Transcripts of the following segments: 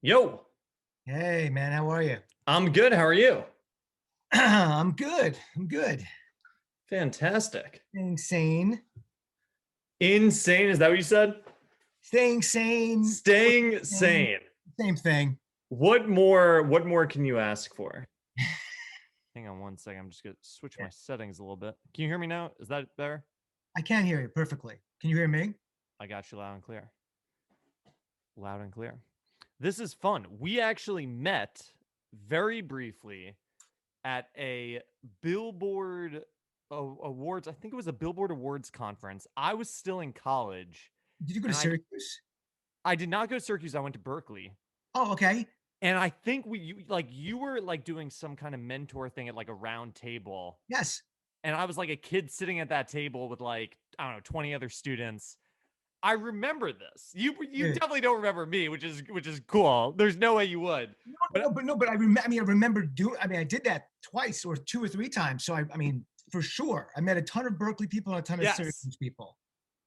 Yo, Hey man, how are you? I'm good. How are you? I'm good. I'm good. Fantastic. Staying sane. Insane. Is that what you said? Staying sane. Staying Sane. sane. Same thing. What more can you ask for? Hang on one second. I'm just gonna switch Yeah. my settings a little bit. Can you hear me now? Is that better? I can't hear you perfectly. Can you hear me? I got you loud and clear. Loud and clear. This is fun. We actually met very briefly at a Billboard Awards. I think it was a Billboard Awards conference. I was still in college, Did you go to and Syracuse? I did not go to Syracuse. I went to Berkeley. Oh, okay. And I think you were like doing some kind of mentor thing at like a round table. Yes. And I was like a kid sitting at that table with like, I don't know, 20 other students. I remember this. You Dude. definitely don't remember me, which is cool. There's no way you would. No, But but I mean, I remember doing. I mean, I did that twice or two or three times. So I mean, for sure, I met a ton of Berkeley people and a ton of yes, Syracuse people.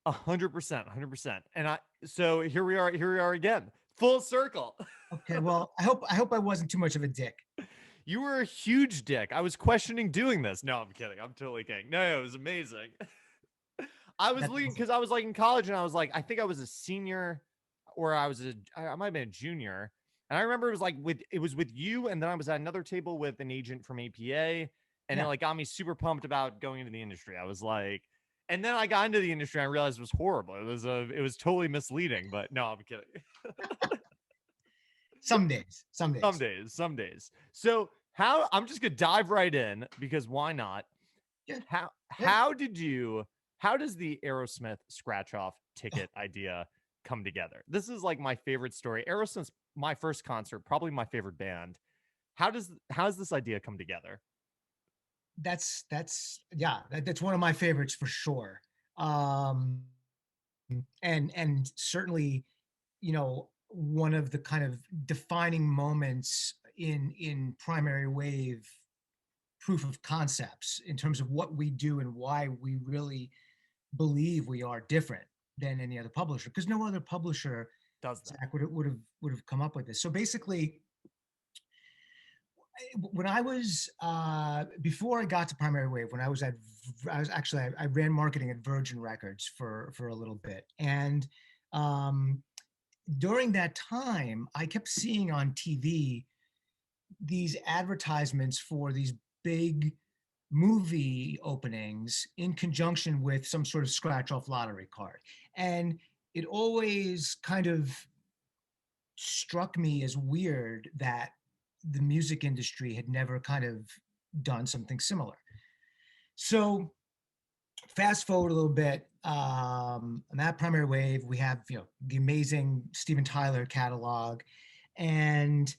100%, 100%. And so here we are again. Full circle. Okay. Well, I hope I wasn't too much of a dick. You were a huge dick. I was questioning doing this. No, I'm kidding. I'm totally kidding. No, it was amazing. I was That's leaving awesome. because I was like in college and I was like, I think I was a senior or I might have been a junior. And I remember it was with you, and then I was at another table with an agent from APA, and it Yeah. like got me super pumped about going into the industry. I was like, and then I got into the industry and I realized it was horrible. It was totally misleading, but no, I'm kidding. Some days. Some Some days. days, some days. So how I'm just gonna dive right in because why not? Yeah. How Yeah. how did you how does the Aerosmith scratch off ticket idea come together? This is like my favorite story. Aerosmith's my first concert, probably my favorite band. How does this idea come together? That's yeah, that's one of my favorites for sure. Um, and certainly, one of the kind of defining moments in primary wave proof of concepts in terms of what we do and why we really believe we are different than any other publisher, because no other publisher, Does that? Zach, would have come up with this. So basically, when I was before I got to Primary Wave, when I was actually I ran marketing at Virgin Records for a little bit, and um, during that time, I kept seeing on TV these advertisements for these big movie openings in conjunction with some sort of scratch off lottery card, and it always kind of struck me as weird that the music industry had never kind of done something similar. So fast forward a little bit, on that primary wave, we have the amazing Steven Tyler catalog, and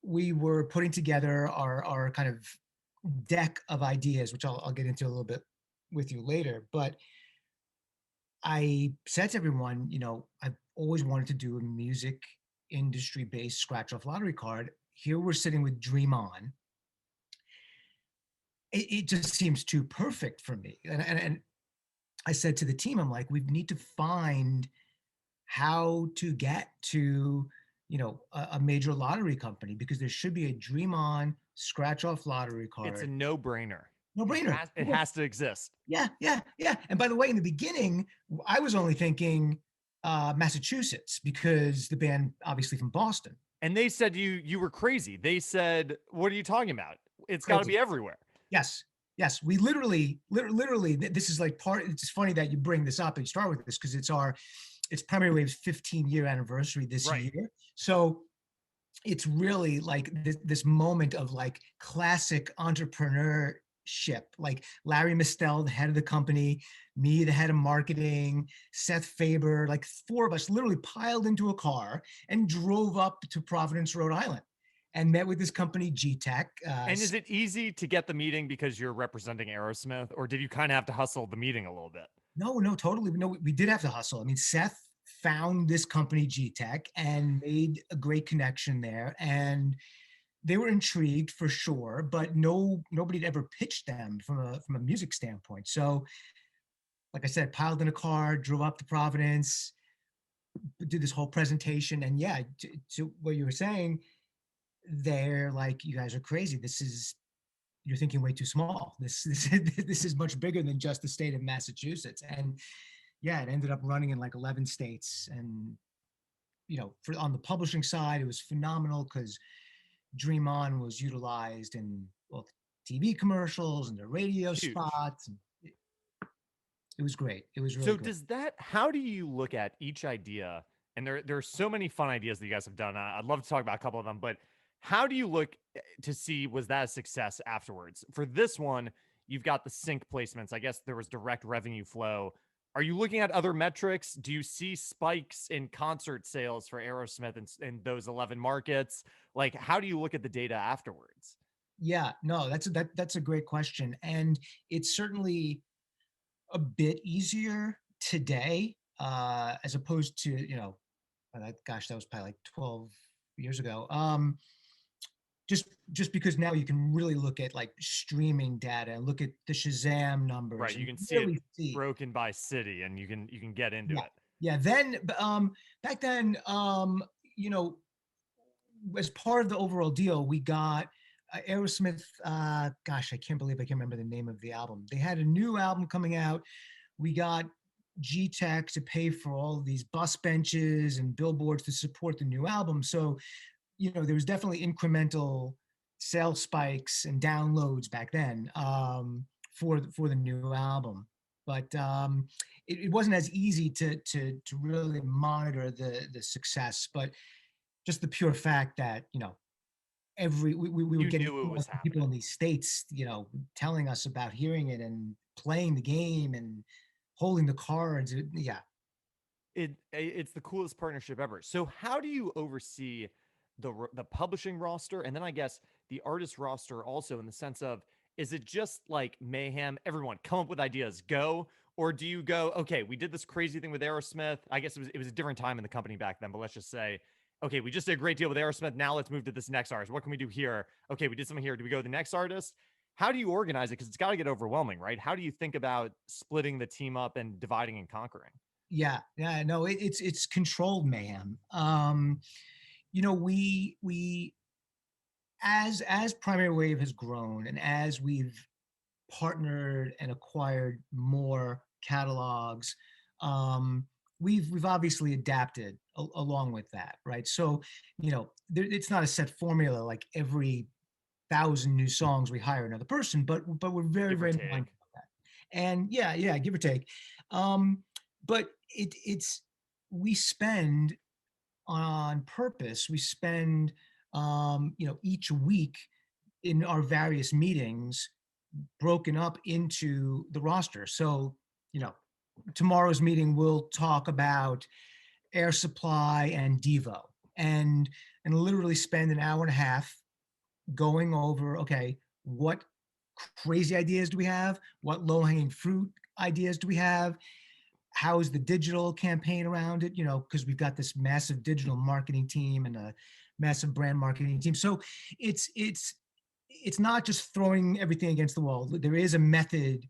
we were putting together our kind of deck of ideas, which I'll get into a little bit with you later. But I said to everyone, I've always wanted to do a music industry based scratch off lottery card. Here we're sitting with Dream On. It just seems too perfect for me. And I said to the team, I'm like, we need to find how to get to, a major lottery company, because there should be a Dream On scratch off lottery It's a card. no-brainer. No It brainer. has it has to exist. Yeah, yeah, yeah. And by the way, in the beginning, I was only thinking Massachusetts, because the band obviously from Boston. And they said you were crazy. They said, "What are you talking about? It's got to Crazy. be everywhere." Yes, yes. We literally. This is like part. It's funny that you bring this up and start with this, because it's Primary Wave's 15-year anniversary this Right. year. So it's really like this moment of like classic entrepreneurship, like Larry Mistel, the head of the company, me, the head of marketing, Seth Faber, like four of us literally piled into a car and drove up to Providence, Rhode Island, and met with this company, G-Tech. And is it easy to get the meeting because you're representing Aerosmith, or did you kind of have to hustle the meeting a little bit? No, no, totally. No, we did have to hustle. I mean, Seth found this company, G-Tech, and made a great connection there. And they were intrigued for sure, but nobody had ever pitched them from a music standpoint. So, like I said, piled in a car, drove up to Providence, did this whole presentation, and yeah, to what you were saying, they're like, you guys are crazy. You're thinking way too small. This is much bigger than just the state of Massachusetts. And yeah, it ended up running in like 11 states. And on the publishing side, it was phenomenal because Dream On was utilized in both TV commercials and the radio Huge. spots. And it was great. It was really So great. how do you look at each idea? And there are so many fun ideas that you guys have done. I'd love to talk about a couple of them, but how do you look to see, was that a success afterwards? For this one, you've got the sync placements. I guess there was direct revenue flow. Are you looking at other metrics? Do you see spikes in concert sales for Aerosmith in those 11 markets? Like, how do you look at the data afterwards? Yeah, no, that's a great question. And it's certainly a bit easier today, as opposed to, gosh, that was probably like 12 years ago. Just because now you can really look at like streaming data and look at the Shazam numbers Right. You and can see it really see. broken by city and you can get into Yeah, it. yeah. Then, back then, you know, as part of the overall deal, we got Aerosmith. Gosh, I can't believe I can't remember the name of the album. They had a new album coming out. We got G-Tech to pay for all of these bus benches and billboards to support the new album. So, there was definitely incremental sales spikes and downloads back then, for the new album. But it wasn't as easy to really monitor the success. But just the pure fact that we were You getting knew it was people happening. in these states, telling us about hearing it and playing the game and holding the cards. Yeah. It's the coolest partnership ever. So how do you oversee the publishing roster and then I guess the artist roster also in the sense of, is it just like mayhem, everyone come up with ideas, go, or do you go, okay, we did this crazy thing with Aerosmith. I guess it was a different time in the company back then, but let's just say, okay, we just did a great deal with Aerosmith. Now let's move to this next artist. What can we do here? Okay, we did something here. Do we go to the next artist? How do you organize it? Because it's got to get overwhelming, right? How do you think about splitting the team up and dividing and conquering? Yeah, yeah, no, it's controlled mayhem. We as Primary Wave has grown and as we've partnered and acquired more catalogs, um, we've obviously adapted along with that, right? So, it's not a set formula like every 1,000 new songs we hire another person, but we're very, Give or very mindful take. of that. And yeah, give or take. Um, but it's we spend on purpose. We spend each week in our various meetings broken up into the roster. So, you know, tomorrow's meeting we'll talk about Air Supply and Devo, and literally spend an hour and a half going over, okay, what crazy ideas do we have? What low hanging fruit ideas do we have? How is the digital campaign around it? Because we've got this massive digital marketing team and a massive brand marketing team. So it's not just throwing everything against the wall. There is a method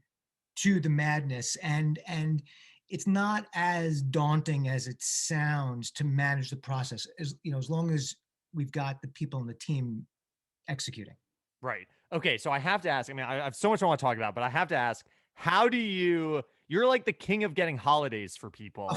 to the madness, and it's not as daunting as it sounds to manage the process. As long as we've got the people in the team executing. Right. Okay. So I have to ask. I mean, I have so much I want to talk about, but I have to ask: how do you? You're like the king of getting holidays for people,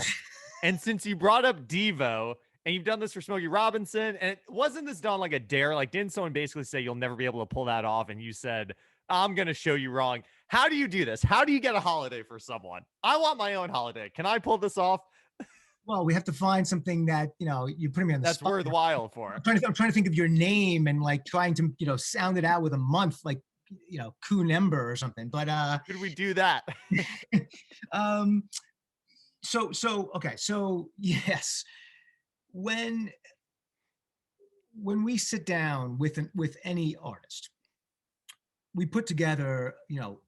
and since you brought up Devo, and you've done this for Smokey Robinson, and wasn't this done like a dare? Like, didn't someone basically say you'll never be able to pull that off, and you said, "I'm gonna show you wrong." How do you do this? How do you get a holiday for someone? I want my own holiday. Can I pull this off? Well, we have to find something that you're putting me on the That's spot. worthwhile for. I'm trying to think of your name and like trying to sound it out with a month, like Kuhn Ember or something. But Could we do that? um, so okay, so yes, when we sit down with any artist, we put together,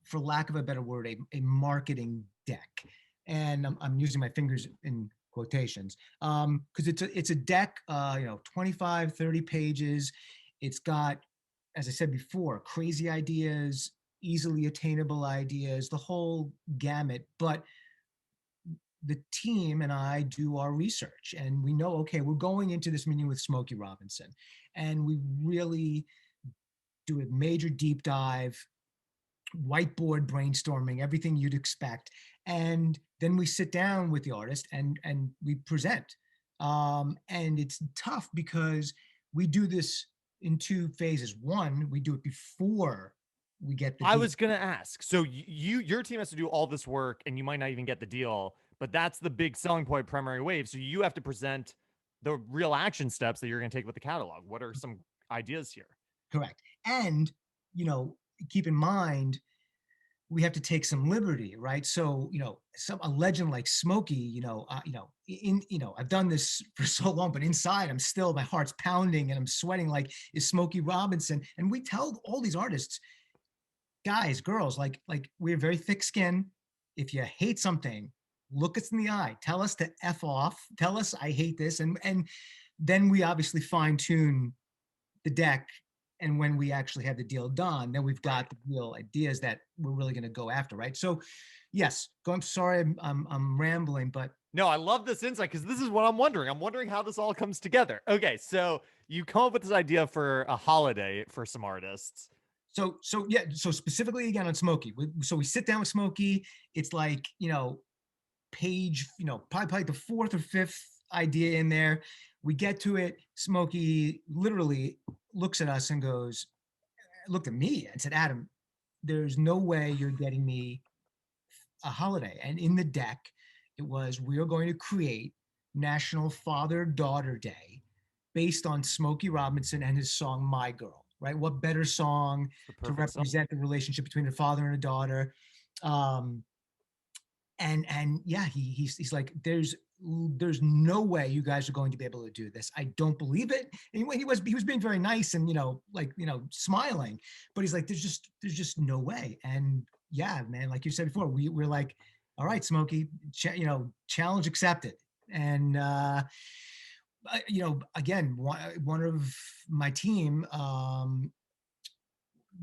for lack of a better word, a marketing deck. And I'm using my fingers in quotations, because it's a deck, 25, 30 pages. It's got, as I said before, crazy ideas, easily attainable ideas, the whole gamut. But the team and I do our research, and we know, okay, we're going into this meeting with Smokey Robinson, and we really do a major deep dive, whiteboard brainstorming, everything you'd expect. And then we sit down with the artist and we present. And it's tough because we do this in two phases. One, we do it before we get the I deal. was gonna ask. So your team has to do all this work, and you might not even get the deal. But that's the big selling point, of Primary Wave. So you have to present the real action steps that you're gonna take with the catalog. What are some ideas here? Correct. And, you know, keep in mind, we have to take some liberty, right? So, a legend like Smokey, I've done this for so long, but inside I'm still, my heart's pounding and I'm sweating like, is Smokey Robinson. And we tell all these artists, guys, girls, like we're very thick skinned. If you hate something, look us in the eye, tell us to F off, tell us I hate this. And then we obviously fine tune the deck. And when we actually have the deal done, then we've got the real ideas that we're really going to go after, right? So, yes, I'm sorry, I'm rambling, but No, I love this insight because this is what I'm wondering. I'm wondering how this all comes together. Okay, so you come up with this idea for a holiday for some artists. so yeah, so specifically again on Smokey, so we sit down with Smokey. It's like, page, probably the fourth or fifth idea in there. We get to it. Smokey literally looks at us and goes, looked at me and said, Adam, there's no way you're getting me a holiday. And in the deck, it was, we are going to create National Father-Daughter Day based on Smokey Robinson and his song My Girl, right? What better song The to perfect song. represent the relationship between a father and a daughter? Um, and yeah, he's like, there's no way you guys are going to be able to do this. I don't believe it. And he was being very nice and, smiling, but he's like, there's just no way. And yeah, man, like you said before, we're like, all right, Smokey, challenge accepted. And again, one of my team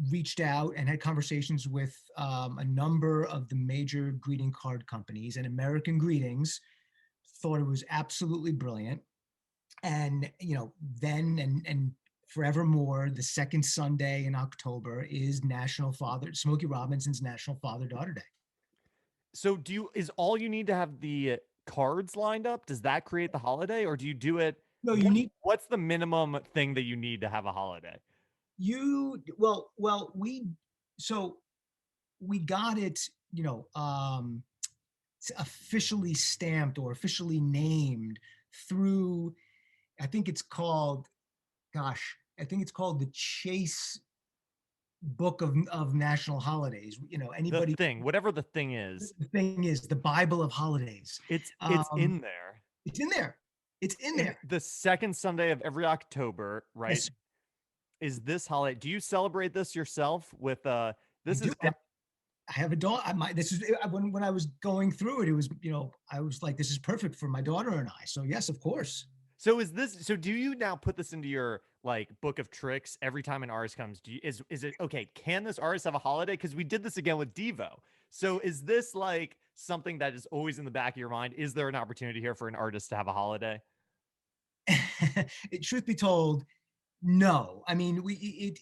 reached out and had conversations with a number of the major greeting card companies, and American Greetings thought it was absolutely brilliant. And then and forevermore, the second Sunday in October is Smokey Robinson's National Father-Daughter Day. So is all you need to have the cards lined up? Does that create the holiday, or do you do it? No, you need What's the minimum thing that you need to have a holiday? you well so we got it, officially stamped or officially named through, I think it's called, I think it's called the Chase Book of National Holidays. The Anybody, thing, whatever the thing is, the thing is the Bible of holidays. it's Um, in there. it's in there. It's in And there. the second Sunday of every October, right? Yes, Is this holiday? Do you celebrate this yourself with I this do. is I have a daughter. This is when I was going through it. It was, I was like, this is perfect for my daughter and I. So yes, of course. so is this so do you now put this into your like book of tricks every time an artist comes? Is it okay, can this artist have a holiday? Because we did this again with Devo. So is this like something that is always in the back of your mind? Is there an opportunity here for an artist to have a holiday? Truth be told, no. I mean, we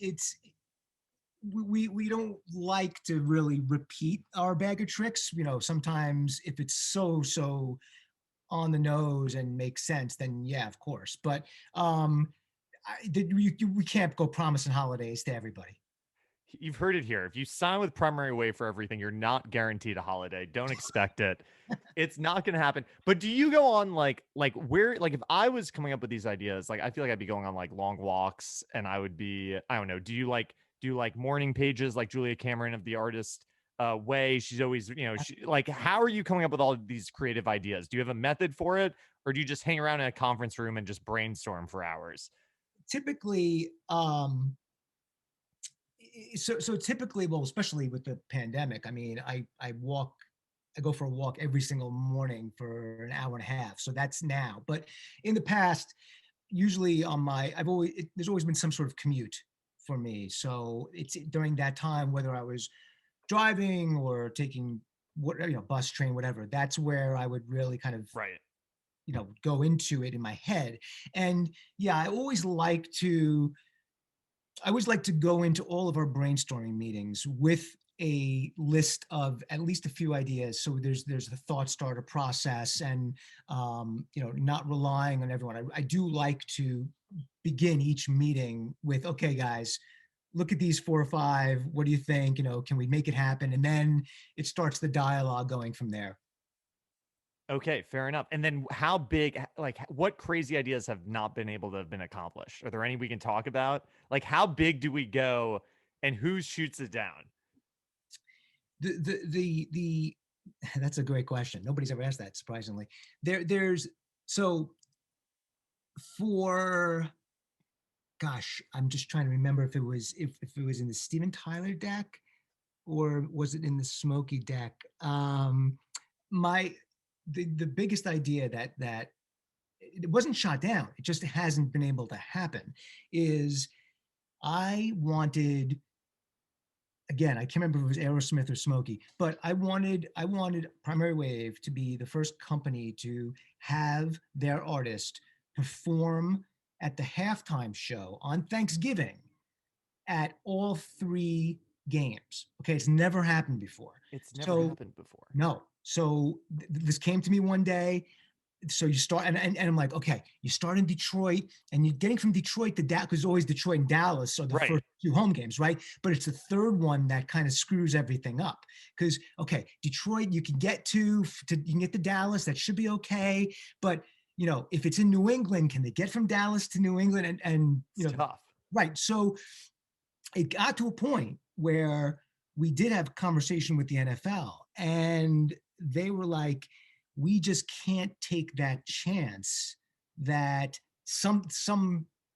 don't like to really repeat our bag of tricks. Sometimes if it's so on the nose and makes sense, then yeah, of course. But we can't go promising holidays to everybody. You've heard it here. If you sign with Primary Wave for everything, you're not guaranteed a holiday. Don't expect it. It's not going to happen. But do you go on like where like if I was coming up with these ideas, like I feel like I'd be going on like long walks and I would be I don't know. Do like morning pages like Julia Cameron of the Artist Way? She's always, like how are you coming up with all of these creative ideas? Do you have a method for it, or do you just hang around in a conference room and just brainstorm for hours? Typically, so typically, well, especially with the pandemic, I mean, I go for a walk every single morning for an hour and a half. So that's now. But in the past, usually there's always been some sort of commute for me. So it's during that time, whether I was driving or taking bus, train, whatever. That's where I would really kind of, Right. go into it in my head. And yeah, I always like to go into all of our brainstorming meetings with a list of at least a few ideas. So there's the thought starter process, and not relying on everyone. I do like to begin each meeting with, okay, guys, look at these 4 or 5. What do you think? Can we make it happen? And then it starts the dialogue going from there. Okay, fair enough. And then how big, like, what crazy ideas have not been able to have been accomplished? Are there any we can talk about? Like, how big do we go, and who shoots it down? The That's a great question. Nobody's ever asked that, surprisingly. There's so for gosh, I'm just trying to remember if it was in the Steven Tyler deck, or was it in the Smokey deck. My the biggest idea that it wasn't shot down, it just hasn't been able to happen, is I wanted, again, I can't remember if it was Aerosmith or Smokey, but I wanted Primary Wave to be the first company to have their artist perform at the halftime show on Thanksgiving at all 3 games. Okay, it's never happened before. It's never So happened before. no. So this came to me one day. So you start, and I'm like, okay, you start in Detroit, and you're getting from Detroit to Dallas, because always Detroit and Dallas are the Right. first 2 home games, right? But it's the third one that kind of screws everything up. Because, okay, Detroit you can get to Dallas, that should be okay. But if it's in New England, can they get from Dallas to New England? And It's tough. right. So it got to a point where we did have a conversation with the NFL, and they were like, we just can't take that chance that some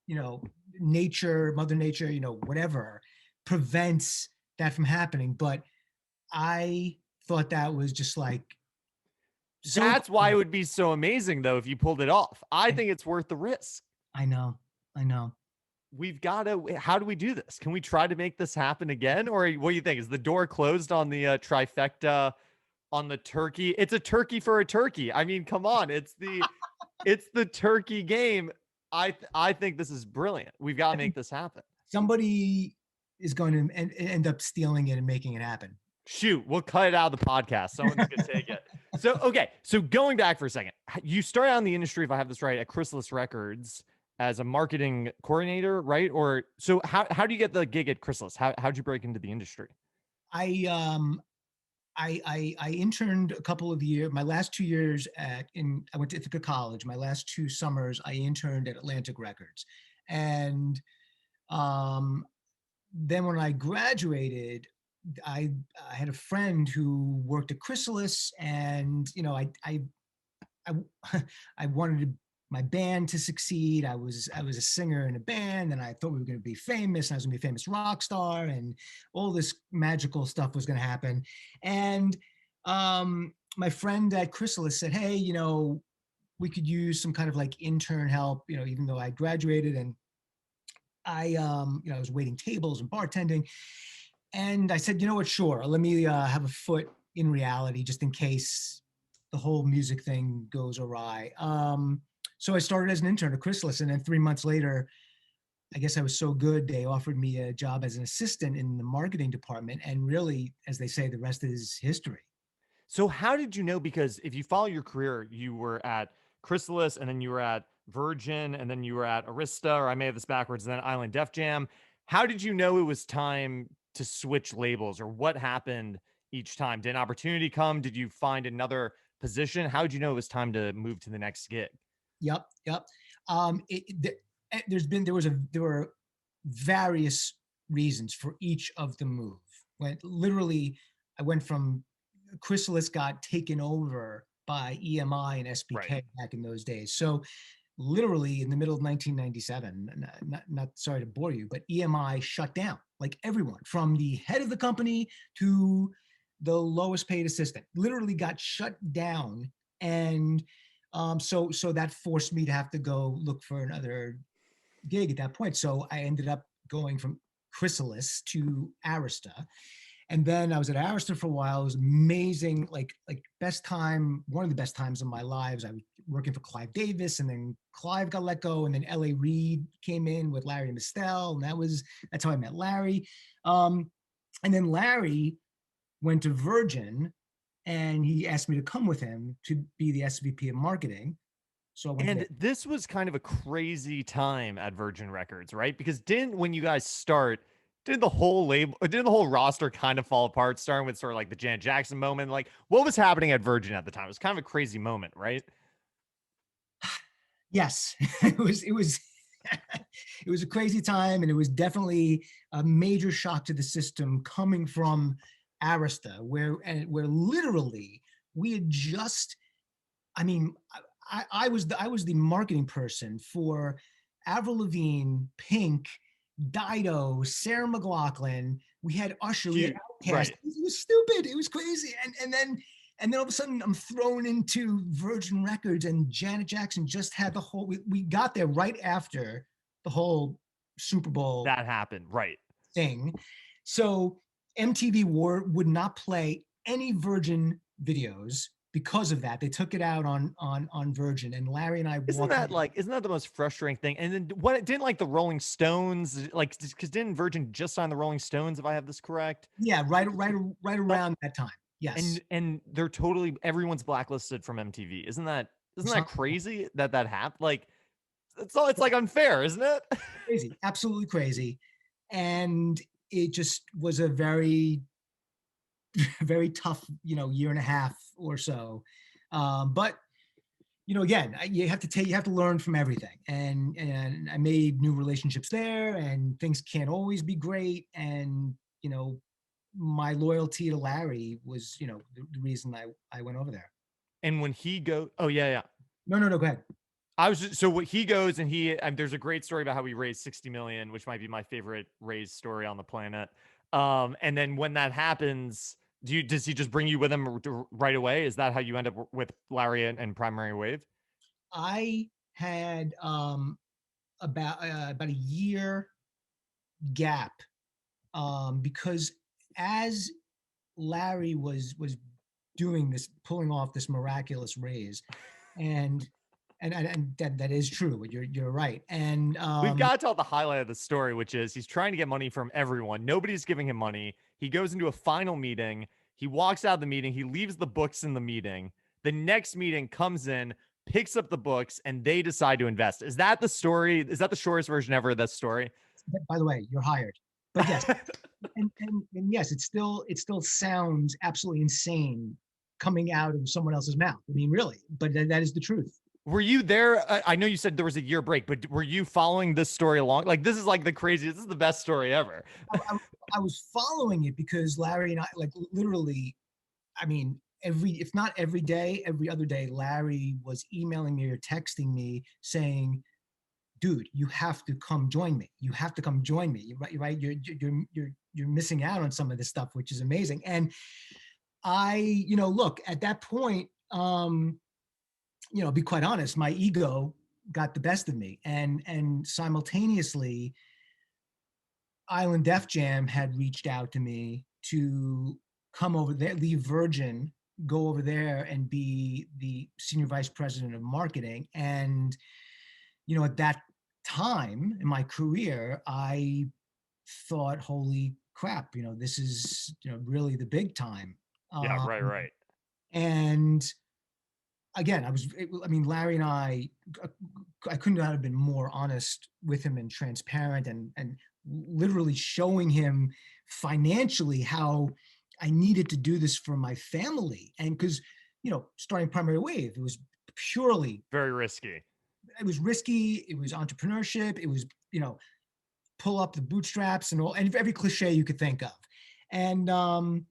mother nature, whatever, prevents that from happening. But I thought that was just like so That's why cool. it would be so amazing, though, if you pulled it off. I think it's worth the risk. I know. We've got to, how do we do this? Can we try to make this happen again? Or what do you think? Is the door closed on the trifecta, on the turkey? It's a turkey for a turkey. I mean, come on. It's the turkey game. I think this is brilliant. We've got to make this happen. Somebody is going to end up stealing it and making it happen. Shoot, we'll cut it out of the podcast. Someone's gonna take it. So okay, so going back for a second, you started out in the industry, if I have this right, at Chrysalis Records as a marketing coordinator, right? Or so how do you get the gig at Chrysalis? How'd you break into the industry? I interned a couple of years. My last 2 years I went to Ithaca College. My last 2 summers I interned at Atlantic Records, and then when I graduated, I had a friend who worked at Chrysalis, and I I wanted my band to succeed. I was a singer in a band, and I thought we were going to be famous, and I was going to be a famous rock star, and all this magical stuff was going to happen. And my friend at Chrysalis said, "Hey, we could use some kind of like intern help. Even though I graduated, and I was waiting tables and bartending." And I said, "You know what? Sure. Let me have a foot in reality, just in case the whole music thing goes awry." So I started as an intern at Chrysalis, and then 3 months later, I guess I was so good, they offered me a job as an assistant in the marketing department. And really, as they say, the rest is history. So how did you know? Because if you follow your career, you were at Chrysalis, and then you were at Virgin, and then you were at Arista, or I may have this backwards, and then Island Def Jam. How did you know it was time to switch labels, or what happened each time? Did an opportunity come? Did you find another position? How did you know it was time to move to the next gig? Yep. There were various reasons for each of the move. When literally, I went from Chrysalis got taken over by EMI and SBK Right. back in those days. So literally in the middle of 1997, not sorry to bore you, but EMI shut down, like everyone from the head of the company to the lowest paid assistant, literally got shut down. And so that forced me to have to go look for another gig at that point. So I ended up going from Chrysalis to Arista. And then I was at Arista for a while. It was amazing, like best time, one of the best times of my lives. I was working for Clive Davis, and then Clive got let go, and then L.A. Reid came in with Larry and Mistel, and that's how I met Larry. And then Larry went to Virgin, and he asked me to come with him to be the SVP of marketing. So I went And there. this was kind of a crazy time at Virgin Records, right? Because didn't when you guys start, did the whole label, did the whole roster kind of fall apart, starting with sort of like the Janet Jackson moment? Like, what was happening at Virgin at the time? It was kind of a crazy moment, right? Yes, it was it was a crazy time, and it was definitely a major shock to the system coming from Arista, where literally we had just, I mean, I was the marketing person for Avril Lavigne, Pink, Dido, Sarah McLachlan. We had Usher, we had Huge, Outkast. right? It was stupid. It was crazy. And then all of a sudden I'm thrown into Virgin Records, and Janet Jackson just had the whole. We got there right after the whole Super Bowl That happened, right? thing. So MTV would not play any Virgin videos because of that. They took it out on Virgin, and Larry and I Isn't walked. that like, isn't that the most frustrating thing? And then what didn't like the Rolling Stones, like, because didn't Virgin just sign the Rolling Stones, if I have this correct? Yeah, right around that time. Yes. And they're totally everyone's blacklisted from MTV. Isn't that crazy that that happened? Like it's like unfair, isn't it? Crazy, absolutely crazy. And it just was a very, very tough, year and a half or so. But again, you have to learn from everything. And I made new relationships there, and things can't always be great. And my loyalty to Larry was, the reason I went over there. And when he go, oh yeah, yeah. No, no, no, go ahead. I was just, so what he goes and there's a great story about how he raised 60 million, which might be my favorite raised story on the planet. And then when that happens, does he just bring you with him right away? Is that how you end up with Larry and Primary Wave? I had about a year gap, because as Larry was doing this, pulling off this miraculous raise, and and that is true. You're right. And We've got to tell the highlight of the story, which is he's trying to get money from everyone. Nobody's giving him money. He goes into a final meeting. He walks out of the meeting. He leaves the books in the meeting. The next meeting comes in, picks up the books, and they decide to invest. Is that the story? Is that the shortest version ever of that story? by the way, you're hired. But yes, and yes, it still sounds absolutely insane coming out of someone else's mouth. I mean, really, but that is the truth. Were you there? I know you said there was a year break, but were you following this story along? Like, this is like the craziest, this is the best story ever. I was following it because Larry and I, like, literally, I mean, if not every day, every other day, Larry was emailing me or texting me saying, "Dude, you have to come join me. You have to come join me. You're right. You're missing out on some of this stuff, which is amazing." And look, at that point, be quite honest, my ego got the best of me, and simultaneously, Island Def Jam had reached out to me to come over there, leave Virgin, go over there and be the senior vice president of marketing. And at that time in my career, I thought, holy crap, this is really the big time. Yeah, Um, right, right. and again, I mean, Larry and I couldn't have been more honest with him and transparent, and literally showing him financially how I needed to do this for my family. And because, starting Primary Wave, it was purely, Very risky. it was risky, it was entrepreneurship, it was, pull up the bootstraps and all, and every cliche you could think of. And I'm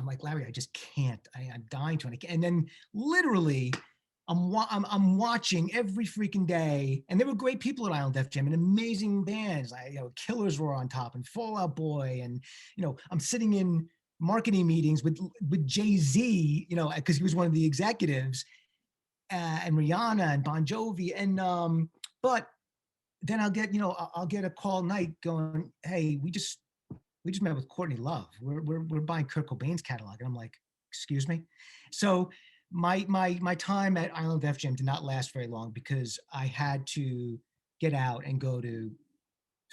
like, Larry, I just can't. I'm dying to. And then literally, I'm watching every freaking day, and there were great people at Island Def Jam and amazing bands. Killers were on top, and Fall Out Boy, and I'm sitting in marketing meetings with Jay-Z, because he was one of the executives, and Rihanna and Bon Jovi, and but then I'll get a call night going, "Hey, we just we just met with Courtney Love. We're buying Kurt Cobain's catalog. And I'm like, excuse me? So my time at Island Def Jam did not last very long because I had to get out and go to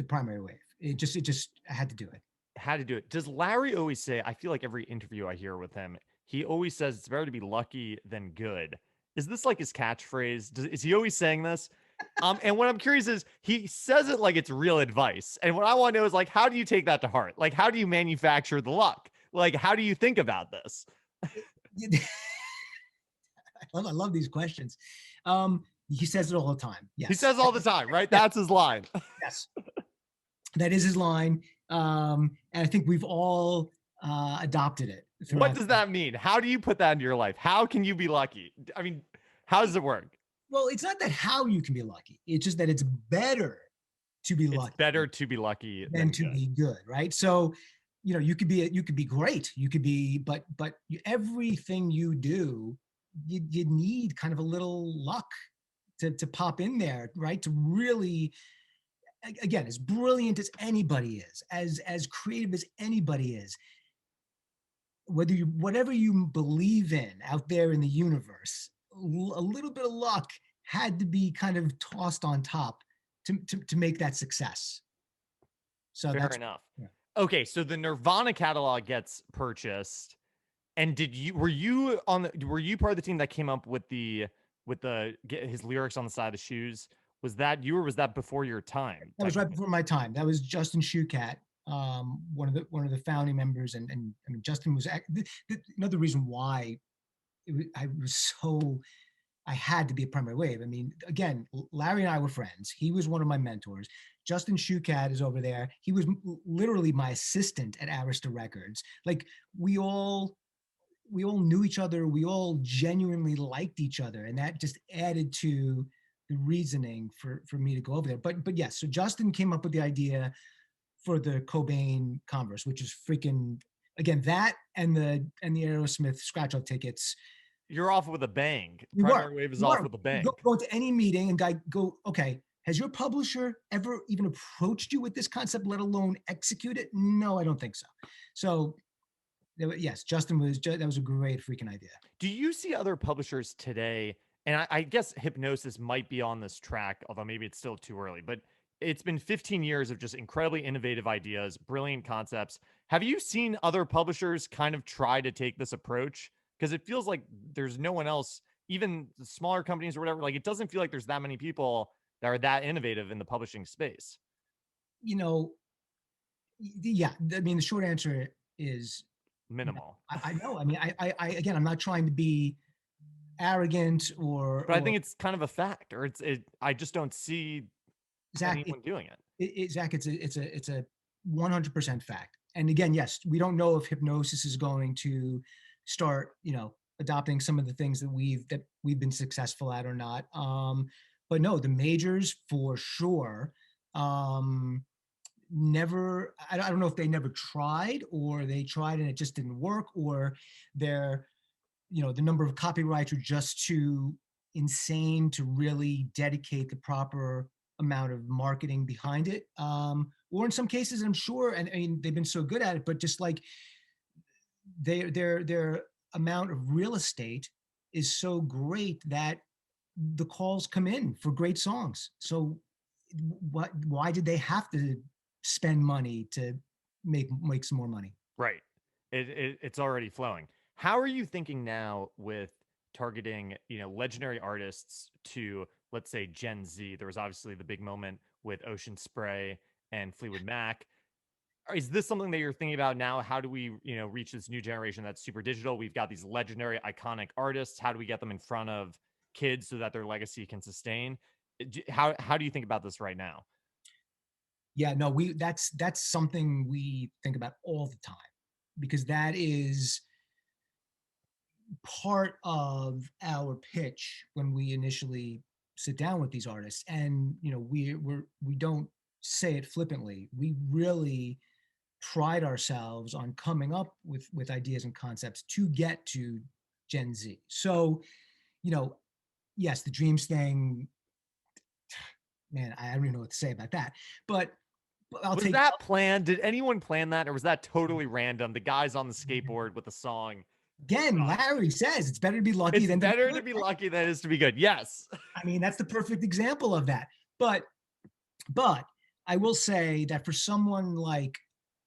Primary Wave. I had to do it. How to do it. Does Larry always say, I feel like every interview I hear with him, he always says it's better to be lucky than good. Is this like his catchphrase? Is he always saying this? And what I'm curious is he says it like it's real advice. And what I want to know is like, how do you take that to heart? Like, how do you manufacture the luck? Like, how do you think about this? I love these questions. He says it all the time. Yes. He says all the time, right? That's his line. Yes. That is his line. And I think we've all adopted it. What does that mean? How do you put that into your life? How can you be lucky? I mean, how does it work? Well, it's not that how you can be lucky. It's just that it's better to be lucky. It's better to be lucky than to be good, right? So, you could be great. You could be, but everything you do, you need kind of a little luck to pop in there, right? To really, again, as brilliant as anybody is, as creative as anybody is, whatever you believe in out there in the universe, a little bit of luck had to be kind of tossed on top to make that success. So fair enough. Yeah. Okay, so the Nirvana catalog gets purchased, and were you part of the team that came up with his lyrics on the side of the shoes? Was that you, or was that before your time? That was right before my time. That was Justin Shukat, one of the founding members, and I mean Justin was another reason why I had to be a Primary Wave. I mean, again, Larry and I were friends. He was one of my mentors. Justin Shukat is over there. He was literally my assistant at Arista Records. Like we all knew each other. We all genuinely liked each other, and that just added to the reasoning for me to go over there. But yes, so Justin came up with the idea for the Cobain Converse, which is freaking, again, that and the Aerosmith scratch off tickets. You're off with a bang. Primary Wave is off with a bang. Go to any meeting and go, okay, has your publisher ever even approached you with this concept, let alone execute it? No, I don't think so. So yes, Justin that was a great freaking idea. Do you see other publishers today? And I guess Hypnosis might be on this track, although maybe it's still too early, but it's been 15 years of just incredibly innovative ideas, brilliant concepts. Have you seen other publishers kind of try to take this approach? Because it feels like there's no one else, even the smaller companies or whatever. Like, it doesn't feel like there's that many people that are that innovative in the publishing space. Yeah. I mean, the short answer is minimal. I know. I mean, I again, I'm not trying to be arrogant but I think it's kind of a fact, or I just don't see Zach, anyone doing it. Zach, it's a 100% fact. And again, yes, we don't know if Hypnosis is going to start, adopting some of the things that we've been successful at or not. But no, the majors for sure. Never, I don't know if they never tried, or they tried and it just didn't work, or they're, the number of copyrights are just too insane to really dedicate the proper amount of marketing behind it. Or in some cases, I'm sure, and I mean, they've been so good at it, but just like their amount of real estate is so great that the calls come in for great songs. So why did they have to spend money to make some more money? Right. It's already flowing. How are you thinking now with targeting, legendary artists to, let's say, Gen Z? There was obviously the big moment with Ocean Spray and Fleetwood Mac. Is this something that you're thinking about now? How do we, reach this new generation that's super digital? We've got these legendary, iconic artists. How do we get them in front of kids so that their legacy can sustain? How do you think about this right now? Yeah, no, that's something we think about all the time, because that is part of our pitch when we initially sit down with these artists. And we don't say it flippantly. We really pride ourselves on coming up with ideas and concepts to get to Gen Z. So, yes, the dreams thing, man, I don't even know what to say about that. But I'll Was take that planned? Did anyone plan that, or was that totally random? The guy's on the skateboard with a song. again. Larry says it's better to be lucky It's than to be better to good. be lucky than it is to be good. Yes. I mean, that's the perfect example of that. But I will say that for someone like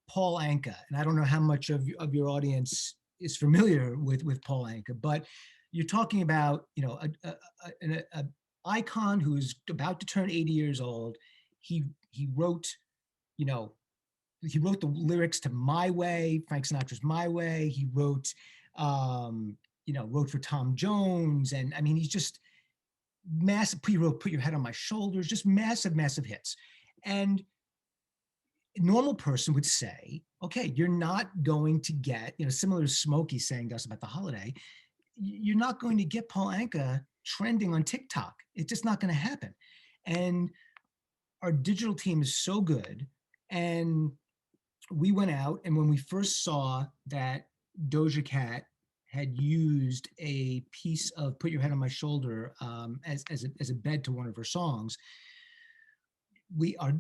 Paul Anka, and I don't know how much of your audience is familiar with Paul Anka, but you're talking about, a icon who's about to turn 80 years old. He wrote, you know, he wrote the lyrics to My Way, Frank Sinatra's My Way. He wrote, wrote for Tom Jones, and I mean, he's just massive. He wrote "Put Your Head on My Shoulders," just massive, massive hits. And a normal person would say, okay, you're not going to get, similar to Smokey saying to us about the holiday, you're not going to get Paul Anka trending on TikTok. It's just not going to happen. And our digital team is so good. And we went out, and when we first saw that Doja Cat had used a piece of "Put Your Head on My Shoulder" as a bed to one of her songs,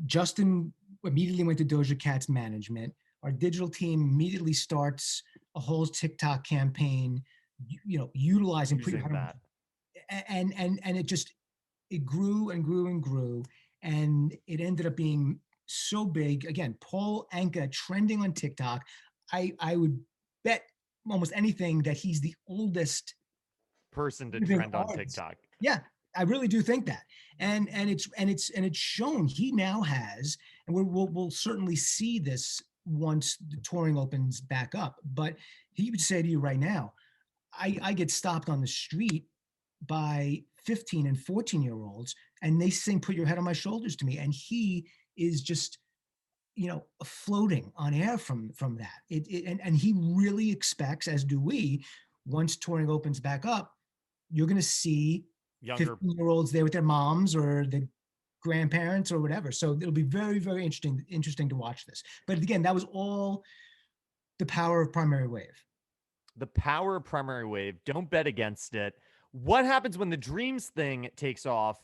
Justin immediately went to Doja Cat's management. Our digital team immediately starts a whole TikTok campaign, utilizing "Put Your Using Head on," that. and it grew and grew and grew, and it ended up being so big. Again, Paul Anka trending on TikTok. I would bet almost anything that he's the oldest Person to living trend on artist. TikTok. Yeah, I really do think that, and it's shown. He now has, and we'll certainly see this once the touring opens back up. But he would say to you right now, I get stopped on the street by 15 and 14-year-olds, and they sing "Put Your Head on My Shoulders" to me, and he is just, floating on air from that. And he really expects, as do we, once touring opens back up, you're going to see Younger. 15-year-olds there with their moms or the grandparents or whatever. So it'll be very, very interesting to watch this. But again, that was all the power of primary wave. The power of primary wave. Don't bet against it. What happens when the dreams thing takes off?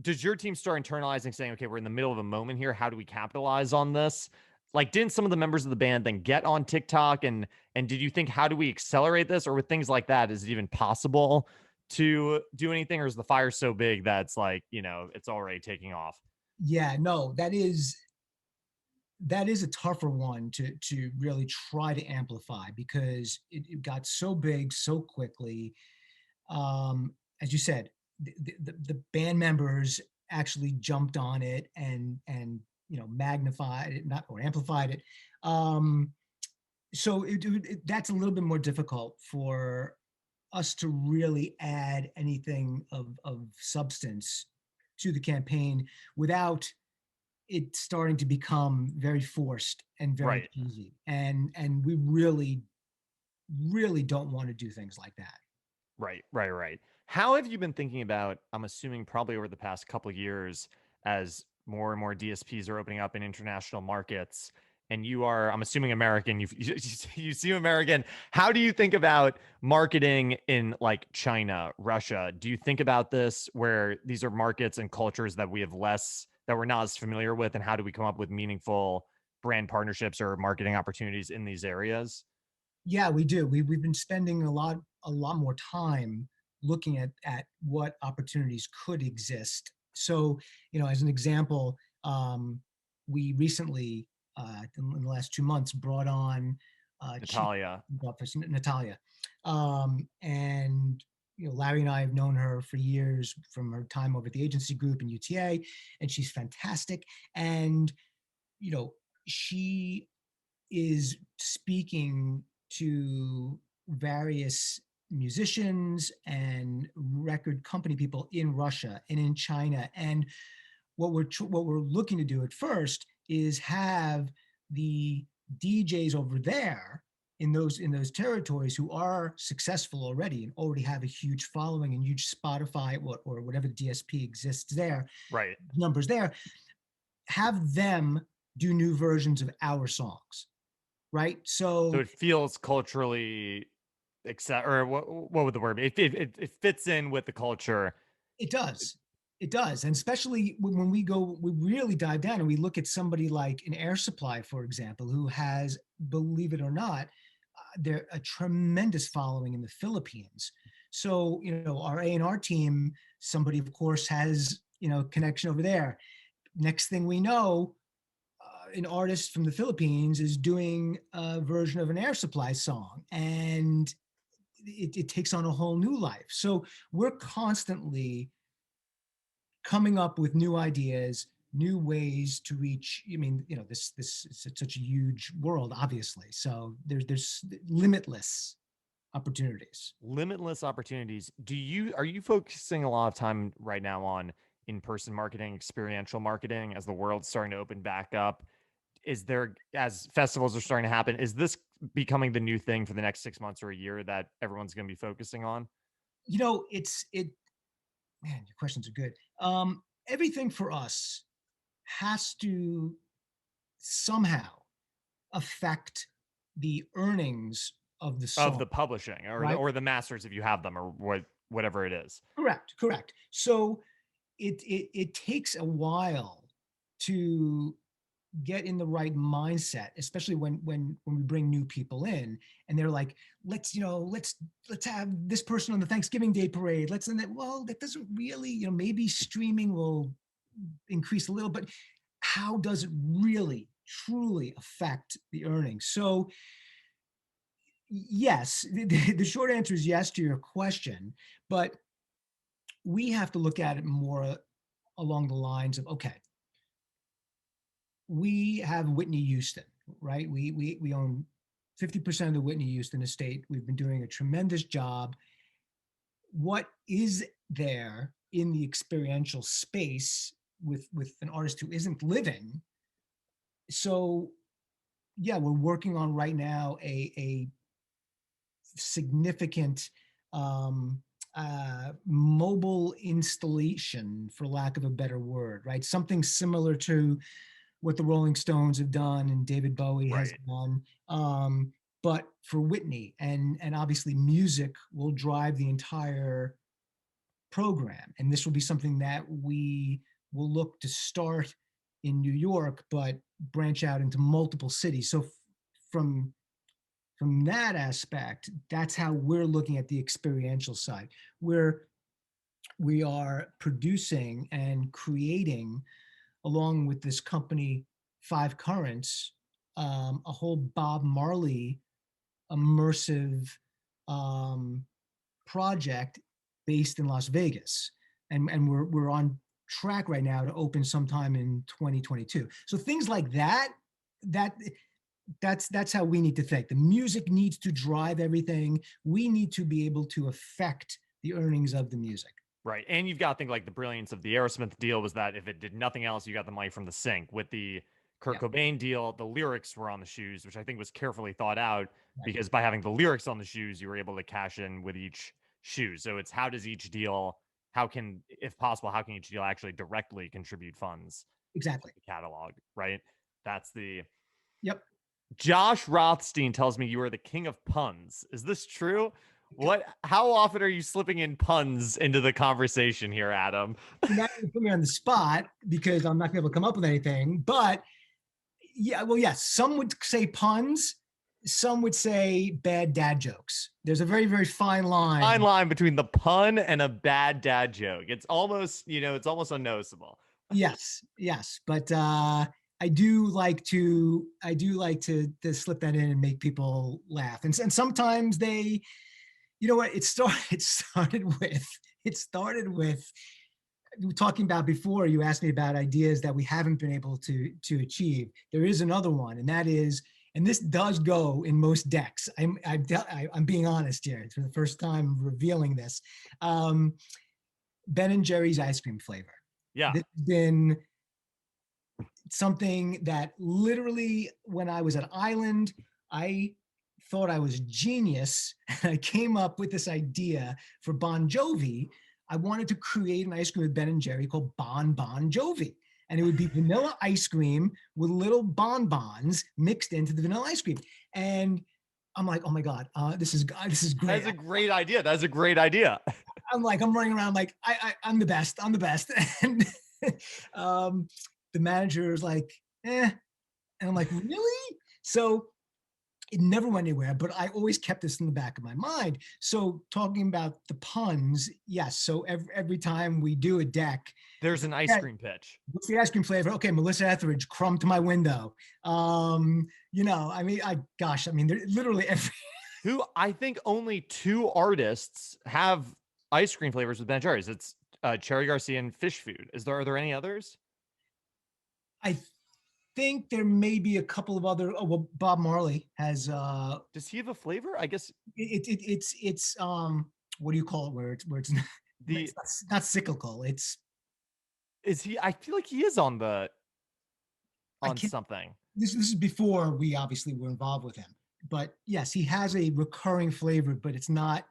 Does your team start internalizing, saying, okay, we're in the middle of a moment here, how do we capitalize on this? Like, didn't some of the members of the band then get on TikTok, and did you think, how do we accelerate this? Or with things like that, is it even possible to do anything, or is the fire so big that it's like, it's already taking off? Yeah, no, that is a tougher one to really try to amplify, because it got so big so quickly. As you said, the band members actually jumped on it and magnified it, not or amplified it. So that's a little bit more difficult for us to really add anything of substance to the campaign without it starting to become very forced and very Right. cheesy. And we really, really don't want to do things like that. Right. How have you been thinking about, I'm assuming probably over the past couple of years, as more and more DSPs are opening up in international markets, and you are, I'm assuming, American, you seem American. How do you think about marketing in like China, Russia? Do you think about this where these are markets and cultures that we have less, that we're not as familiar with, and how do we come up with meaningful brand partnerships or marketing opportunities in these areas? Yeah, we do. We've been spending a lot more time looking at what opportunities could exist. So, as an example, we recently, in the last 2 months, brought on chief Natalia. officer Natalia, and Larry and I have known her for years from her time over at the agency group in UTA, and she's fantastic. And you know, she is speaking to various musicians and record company people in Russia and in China. And what we're looking to do at first is have the DJs over there in those territories who are successful already and already have a huge following and huge Spotify or whatever DSP exists there, Right. numbers there, have them do new versions of our songs, right? So So it feels culturally accept, or what would the word be? It fits in with the culture. it does. It does. And especially when we really dive down and we look at somebody like an Air Supply, for example, who has, believe it or not, they're a tremendous following in the Philippines. So, our A&R team, somebody, of course, has, connection over there. Next thing we know, an artist from the Philippines is doing a version of an Air Supply song, and it takes on a whole new life. So we're constantly coming up with new ideas, new ways to reach. I mean, this is such a huge world, obviously. So there's limitless opportunities. Limitless opportunities. Are you focusing a lot of time right now on in-person marketing, experiential marketing as the world's starting to open back up? Is there, as festivals are starting to happen, is this becoming the new thing for the next 6 months or a year that everyone's going to be focusing on? Man, your questions are good. Everything for us has to somehow affect the earnings of the Of song, the publishing right? or the masters if you have them, or whatever it is. Correct. So it takes a while to get in the right mindset, especially when we bring new people in and they're like, let's have this person on the Thanksgiving Day parade. Let's, and that, well, that doesn't really, maybe streaming will increase a little, but how does it really truly affect the earnings? So yes, the short answer is yes to your question, but we have to look at it more along the lines of, okay, we have Whitney Houston, right? We own 50% of the Whitney Houston estate. We've been doing a tremendous job. What is there in the experiential space with an artist who isn't living? So yeah, we're working on right now a significant mobile installation, for lack of a better word, right? Something similar to what the Rolling Stones have done and David Bowie has Right. done, but for Whitney, and obviously music will drive the entire program, and this will be something that we will look to start in New York, but branch out into multiple cities. So from from that aspect, that's how we're looking at the experiential side, where we are producing and creating, along with this company, Five Currents, a whole Bob Marley immersive um, project based in Las Vegas, and we're on track right now to open sometime in 2022. So things like that that's how we need to think. The music needs to drive everything. We need to be able to affect the earnings of the music. Right. And you've got to think like the brilliance of the Aerosmith deal was that if it did nothing else, you got the money from the sink. With the Kurt Yeah, Cobain deal, the lyrics were on the shoes, which I think was carefully thought out right. because by having the lyrics on the shoes, you were able to cash in with each shoe. So it's how does each deal, how can, if possible, how can each deal actually directly contribute funds to Exactly. the catalog, right? That's the Yep. Josh Rothstein tells me you are the king of puns. Is this true? How often are you slipping in puns into the conversation here, Adam? Now you put me on the spot because I'm not gonna be able to come up with anything. But yeah, well, yes, some would say puns, some would say bad dad jokes. There's a very, very fine Fine line. line between the pun and a bad dad joke. It's almost, it's almost unnoticeable. Yes. But I do like to slip that in and make people laugh. And sometimes they, you know what, it started with talking about before. You asked me about ideas that we haven't been able to achieve. There is another one, and that is, and this does go in most decks. I'm being honest here. It's for the first time revealing this. Um, Ben and Jerry's ice cream flavor. Yeah. This has been something that literally, when I was at Island, I thought I was genius. And I came up with this idea for Bon Jovi. I wanted to create an ice cream with Ben and Jerry called Bon Jovi. And it would be vanilla ice cream with little bonbons mixed into the vanilla ice cream. And I'm like, oh my God, this is great. That's a great idea. That's a great idea. I'm running around like I'm the best. I'm the best. And um, the manager is like, eh. And I'm like, really? So it never went anywhere, but I always kept this in the back of my mind. So talking about the puns, yes. So every time we do a deck, There's it's an like, ice okay, cream pitch. what's the ice cream flavor? Okay, Melissa Etheridge, crumb to my window. I mean, I mean, they're literally every. Who I think only two artists have ice cream flavors with Ben Jerry's. It's Cherry Garcia and Fish Food. Are there any others? I think there may be a couple of other. Oh well, Bob Marley has. Does he have a flavor? I guess It's what do you call it? Where it's the it's not cyclical. It's is he I feel like he is on the I on can't. something. This is before we obviously were involved with him. But yes, he has a recurring flavor, but it's not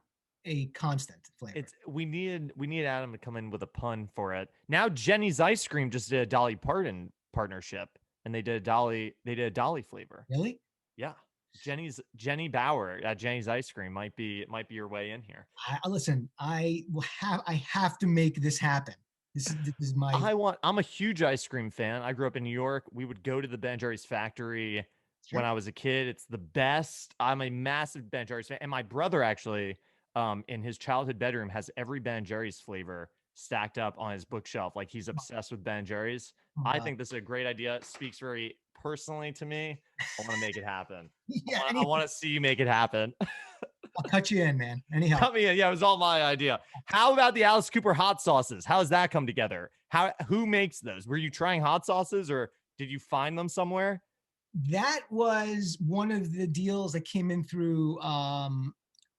a constant flavor. It's we need Adam to come in with a pun for it. Now Jenny's Ice Cream just did a Dolly Parton partnership and they did a Dolly flavor. Really? Yeah. Jenny Bauer at Jenny's Ice Cream might be your way in here. Listen. I have to make this happen. This is my I'm a huge ice cream fan. I grew up in New York. We would go to the Ben Jerry's factory when sure. I was a kid. It's the best. I'm a massive Ben Jerry's fan. And my brother actually, in his childhood bedroom, has every Ben Jerry's flavor stacked up on his bookshelf. Like he's obsessed with Ben Jerry's. Oh my I god. think this is a great idea. It speaks very personally to me. I want to make it happen. Yeah. I want to see you make it happen. I'll cut you in, man. Anyhow, Cut me in. Yeah, it was all my idea. How about the Alice Cooper hot sauces? How does that come together? Who makes those? Were you trying hot sauces or did you find them somewhere? that was one of the deals that came in through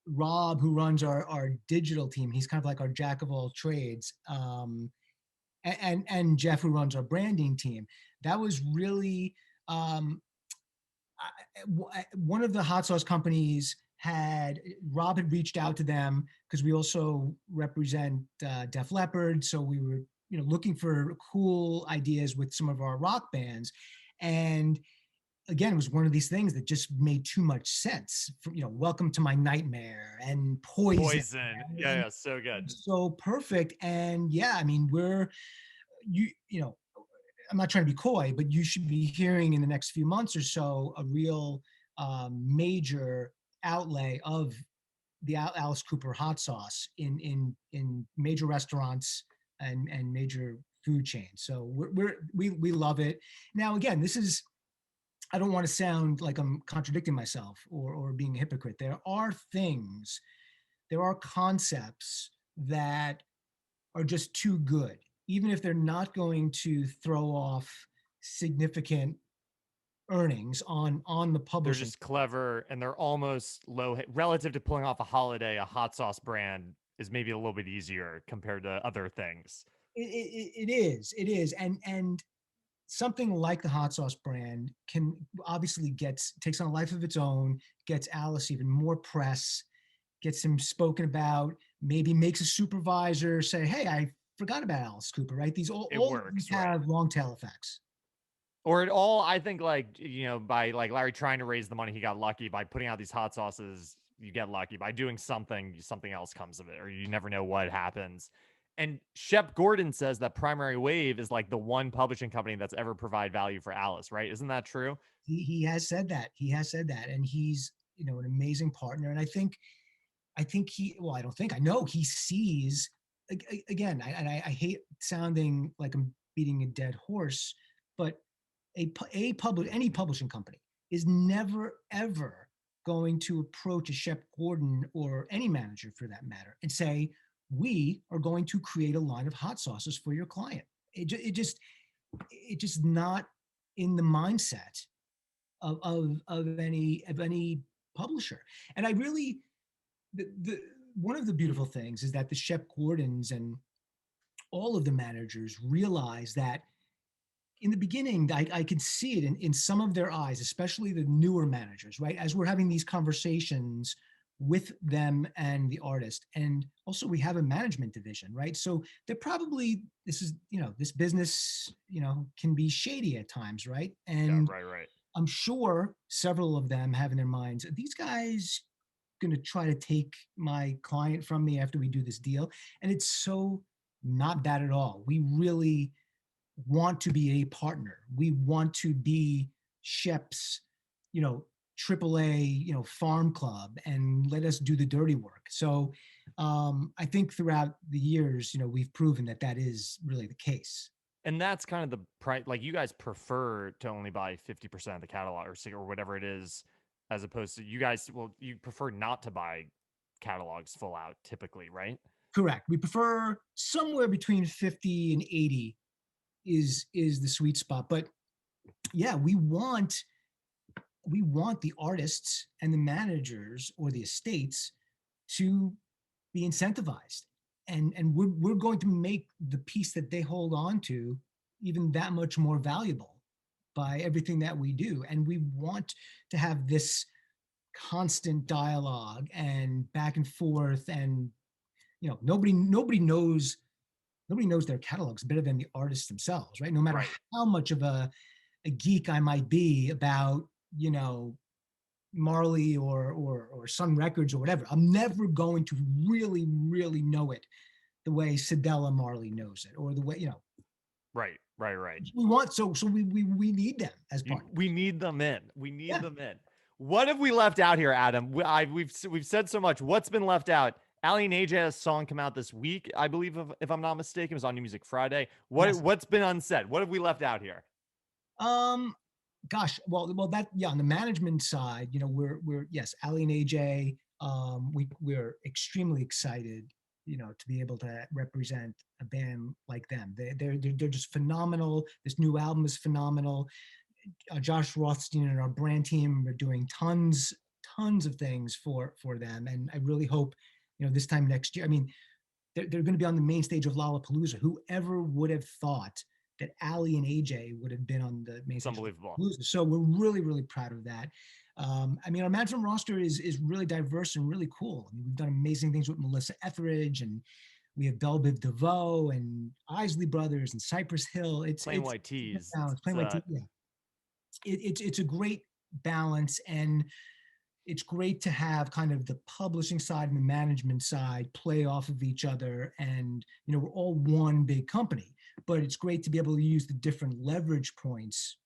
Rob, who runs our digital team. He's kind of like our jack of all trades. And Jeff, who runs our branding team. That was really one of the hot sauce companies had Rob had reached out to them because we also represent Def Leppard, so we were looking for cool ideas with some of our rock bands, and again, it was one of these things that just made too much sense. Welcome to My Nightmare and Poison. Poison. Yeah, yeah, so good. So perfect. And yeah, I mean, you know, I'm not trying to be coy, but you should be hearing in the next few months or so a real major outlay of the Alice Cooper hot sauce in major restaurants and major food chains. So we love it. Now, again, this is, I don't want to sound like I'm contradicting myself or being a hypocrite. There are concepts that are just too good, even if they're not going to throw off significant earnings on the They're publishing. just clever and they're almost low relative to pulling off a holiday. A hot sauce brand is maybe a little bit easier compared to other things. It is, and something like the hot sauce brand can obviously takes on a life of its own, gets Alice even more press, gets him spoken about, maybe makes a supervisor say, "Hey, I forgot about Alice Cooper." Right? These all Works, have long tail effects. Or it all, I think, like, by like Larry trying to raise the money, he got lucky. By putting out these hot sauces, you get lucky. By doing something else comes of it, or you never know what happens. And Shep Gordon says that Primary Wave is like the one publishing company that's ever provide value for Alice, right? Isn't that true? He has said that. He has said that, and he's an amazing partner. And I think I don't think I know he sees again. I hate sounding like I'm beating a dead horse, but any publishing company is never ever going to approach a Shep Gordon or any manager for that matter and say, we are going to create a line of hot sauces for your client. It just not in the mindset of any publisher. And I really the one of the beautiful things is that the Shep Gordons and all of the managers realize that in the beginning, I could see it in some of their eyes, especially the newer managers, right? As we're having these conversations with them and the artist. And also we have a management division, right? So they're probably, this business, can be shady at times, right? Yeah, And right. I'm sure several of them have in their minds, these guys going to try to take my client from me after we do this deal. And it's so not that at all. We really want to be a partner. We want to be Shep's, you know, AAA, farm club, and let us do the dirty work. So I think throughout the years, we've proven that that is really the case. And that's kind of the price. Like you guys prefer to only buy 50% of the catalog or whatever it is, as opposed to you guys. Well, you prefer not to buy catalogs full out typically, right? Correct. We prefer somewhere between 50 and 80 is the sweet spot. But yeah, we want the artists and the managers or the estates to be incentivized, and we're going to make the piece that they hold on to even that much more valuable by everything that we do. And we want to have this constant dialogue and back and forth. And nobody knows their catalogs better than the artists themselves, right? No matter Right. how much of a geek I might be about, Marley or Sun Records or whatever, I'm never going to really, really know it the way Sidella Marley knows it, or the way, Right. Right. Right. we want. So we need them as partners. We need them in. We need Yeah. them in. What have we left out here, Adam? We've said so much. What's been left out? Ali and AJ has a song come out this week, I believe, if I'm not mistaken. It was on New Music Friday. Yes. What's been unsaid? What have we left out here? Um, Gosh, well, that, yeah, on the management side, we're yes, Ali and AJ, we're extremely excited, to be able to represent a band like them. They're just phenomenal. This new album is phenomenal. Josh Rothstein and our brand team are doing tons of things for them, and I really hope, this time next year. I mean, they're going to be on the main stage of Lollapalooza. Whoever would have thought that Ali and AJ would have been on the main It's stage of unbelievable. Lollapalooza? So we're really, really proud of that. I mean, our management roster is really diverse and really cool. I mean, we've done amazing things with Melissa Etheridge, and we have Belle Biv DeVoe and Isley Brothers and Cypress Hill. Plain White Tees. Balance. Plain White Tees. Yeah, it's a great balance, and it's great to have kind of the publishing side and the management side play off of each other. And we're all one big company, but it's great to be able to use the different leverage points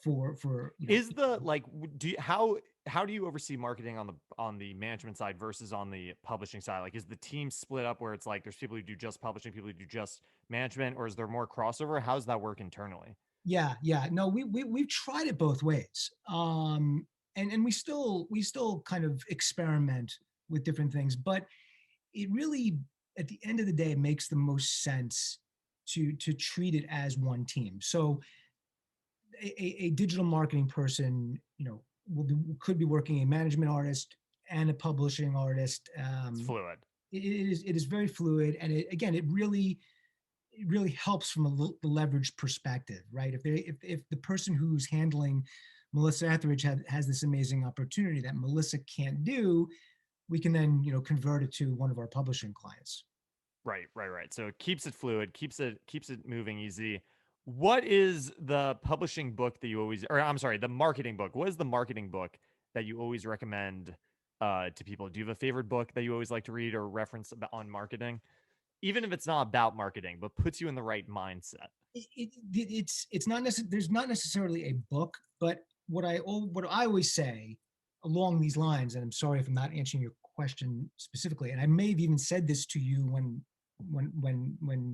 for Is the like do you, how do you oversee marketing on the management side versus on the publishing side? Like, is the team split up where it's like there's people who do just publishing, people who do just management, or is there more crossover? How does that work internally? Yeah, no, we've tried it both ways. And we still kind of experiment with different things, but it really, at the end of the day, it makes the most sense to treat it as one team. So a digital marketing person, could be working a management artist and a publishing artist. It's fluid. It is very fluid, and it really helps from the leverage perspective, right? If the person who's handling Melissa Etheridge has this amazing opportunity that Melissa can't do, we can then convert it to one of our publishing clients. Right, right, right. So it keeps it fluid, keeps it moving easy. What is the publishing book that you always, or I'm sorry, the marketing book? What is the marketing book that you always recommend to people? Do you have a favorite book that you always like to read or reference on marketing, even if it's not about marketing, but puts you in the right mindset? It's not there's not necessarily a book, but what I always say along these lines, and I'm sorry if I'm not answering your question specifically, and I may have even said this to you when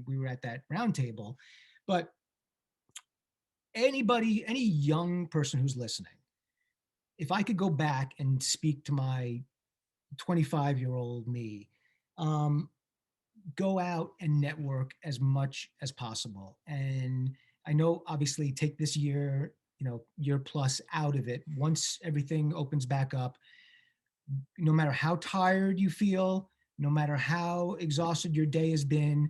we were at that roundtable, but any young person who's listening, if I could go back and speak to my 25-year-old me, um, go out and network as much as possible. And I know, obviously, take this year, year plus out of it. Once everything opens back up, no matter how tired you feel, no matter how exhausted your day has been,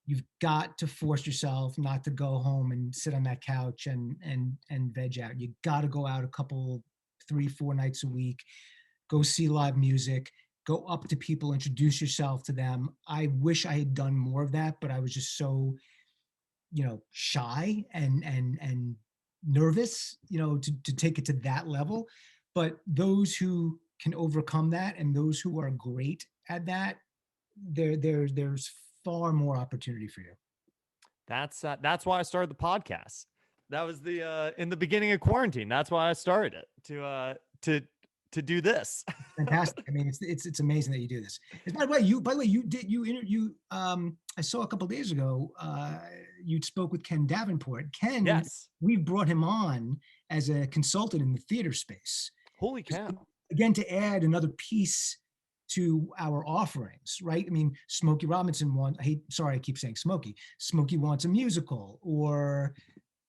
you've got to force yourself not to go home and sit on that couch and veg out. You got to go out a couple, 3, 4 nights a week, go see live music, go up to people, introduce yourself to them. I wish I had done more of that, but I was just so, shy and nervous, to take it to that level. But those who can overcome that, and those who are great at that, there's far more opportunity for you. That's why I started the podcast. That was the in the beginning of quarantine. That's why I started it to do this. Fantastic. I mean, it's amazing that you do this. By the way, I saw a couple days ago, you spoke with Ken Davenport. Ken, Yes. we've brought him on as a consultant in the theater space. Holy cow. Again, to add another piece to our offerings, right? I mean, Smokey Robinson sorry, I keep saying Smokey. Smokey wants a musical, or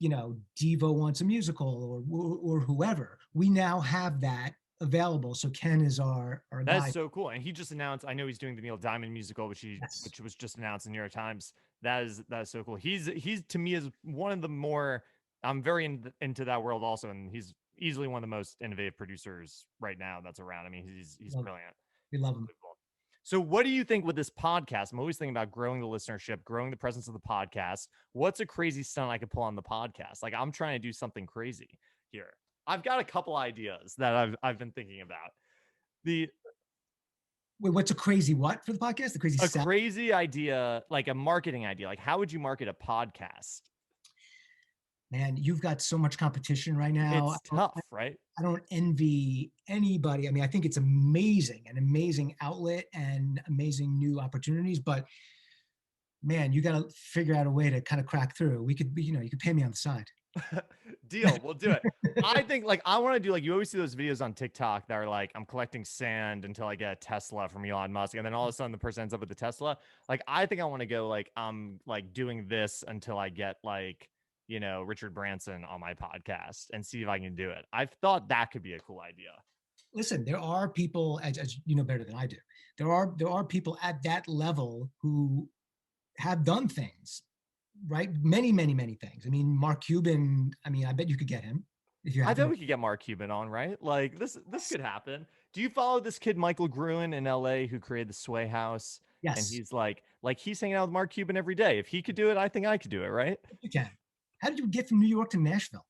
Devo wants a musical, or whoever. We now have that available. So Ken is our That guy. is so cool. And he just announced, I know he's doing the Neil Diamond musical, Yes. which was just announced in the New York Times. That is so cool. He's to me is one of the more, I'm very into that world also, and he's easily one of the most innovative producers right now that's around. I mean, he's brilliant. We love him. Cool. So what do you think with this podcast? I'm always thinking about growing the listenership, growing the presence of the podcast. What's a crazy stunt I could pull on the podcast? Like, I'm trying to do something crazy here. I've got a couple ideas that I've been thinking about. The Wait, what's a crazy what for the podcast? The crazy A set? crazy idea, like a marketing idea. Like, how would you market a podcast? Man, you've got so much competition right now. It's tough, right? I don't envy anybody. I mean, I think it's amazing, an amazing outlet and amazing new opportunities. But man, you got to figure out a way to kind of crack through. We could, you could pay me on the side. Deal. We'll do it. I think like I want to do like you always see those videos on TikTok that are like I'm collecting sand until I get a Tesla from Elon Musk, and then all of a sudden the person ends up with the Tesla. Like I think I want to go like I'm like doing this until I get like Richard Branson on my podcast and see if I can do it. I've thought that could be a cool idea. Listen, there are people, as you know better than I do. There are people at that level who have done things, right? Many, many, many things. I mean, Mark Cuban. I mean, I bet you could get him if you I have bet him. we could get Mark Cuban on, right? Like this could happen. Do you follow this kid Michael Gruen in LA who created the Sway House? And Yes, he's like he's hanging out with Mark Cuban every day. If he could do it, I think I could do it, right? you can. How did you get from New York to Nashville?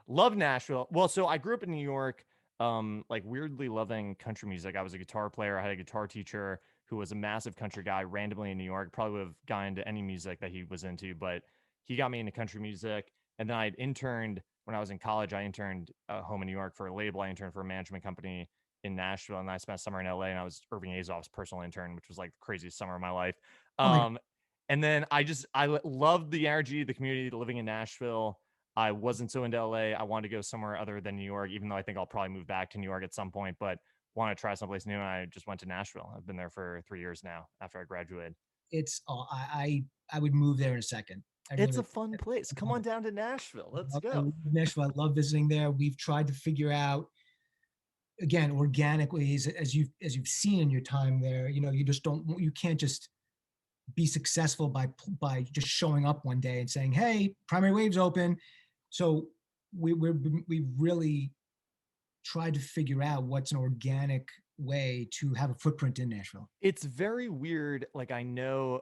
Love Nashville. Well, so I grew up in New York, like weirdly loving country music. I was a guitar player. I had a guitar teacher who was a massive country guy randomly in New York. Probably would have gone into any music that he was into, but he got me into country music. And then I interned when I was in college. I interned home in New York for a label. I interned for a management company in Nashville, and I spent a summer in LA. And I was Irving Azoff's personal intern, which was like the craziest summer of my life. Oh my God. Um, and then I loved the energy, the community, living in Nashville. I wasn't so into LA. I wanted to go somewhere other than New York, even though I think I'll probably move back to New York at some point, but want to try someplace new. And I just went to Nashville. I've been there for 3 years now after I graduated. It's I would move there in a second. I It's really a fun place. Come love on it. down to Nashville. Let's I go. love Nashville. I love visiting there. We've tried to figure out, again, organic ways, as you've seen in your time there. You can't just be successful by just showing up one day and saying, "Hey, Primary Wave's open." So we really tried to figure out what's an organic way to have a footprint in Nashville. It's very weird. Like I know,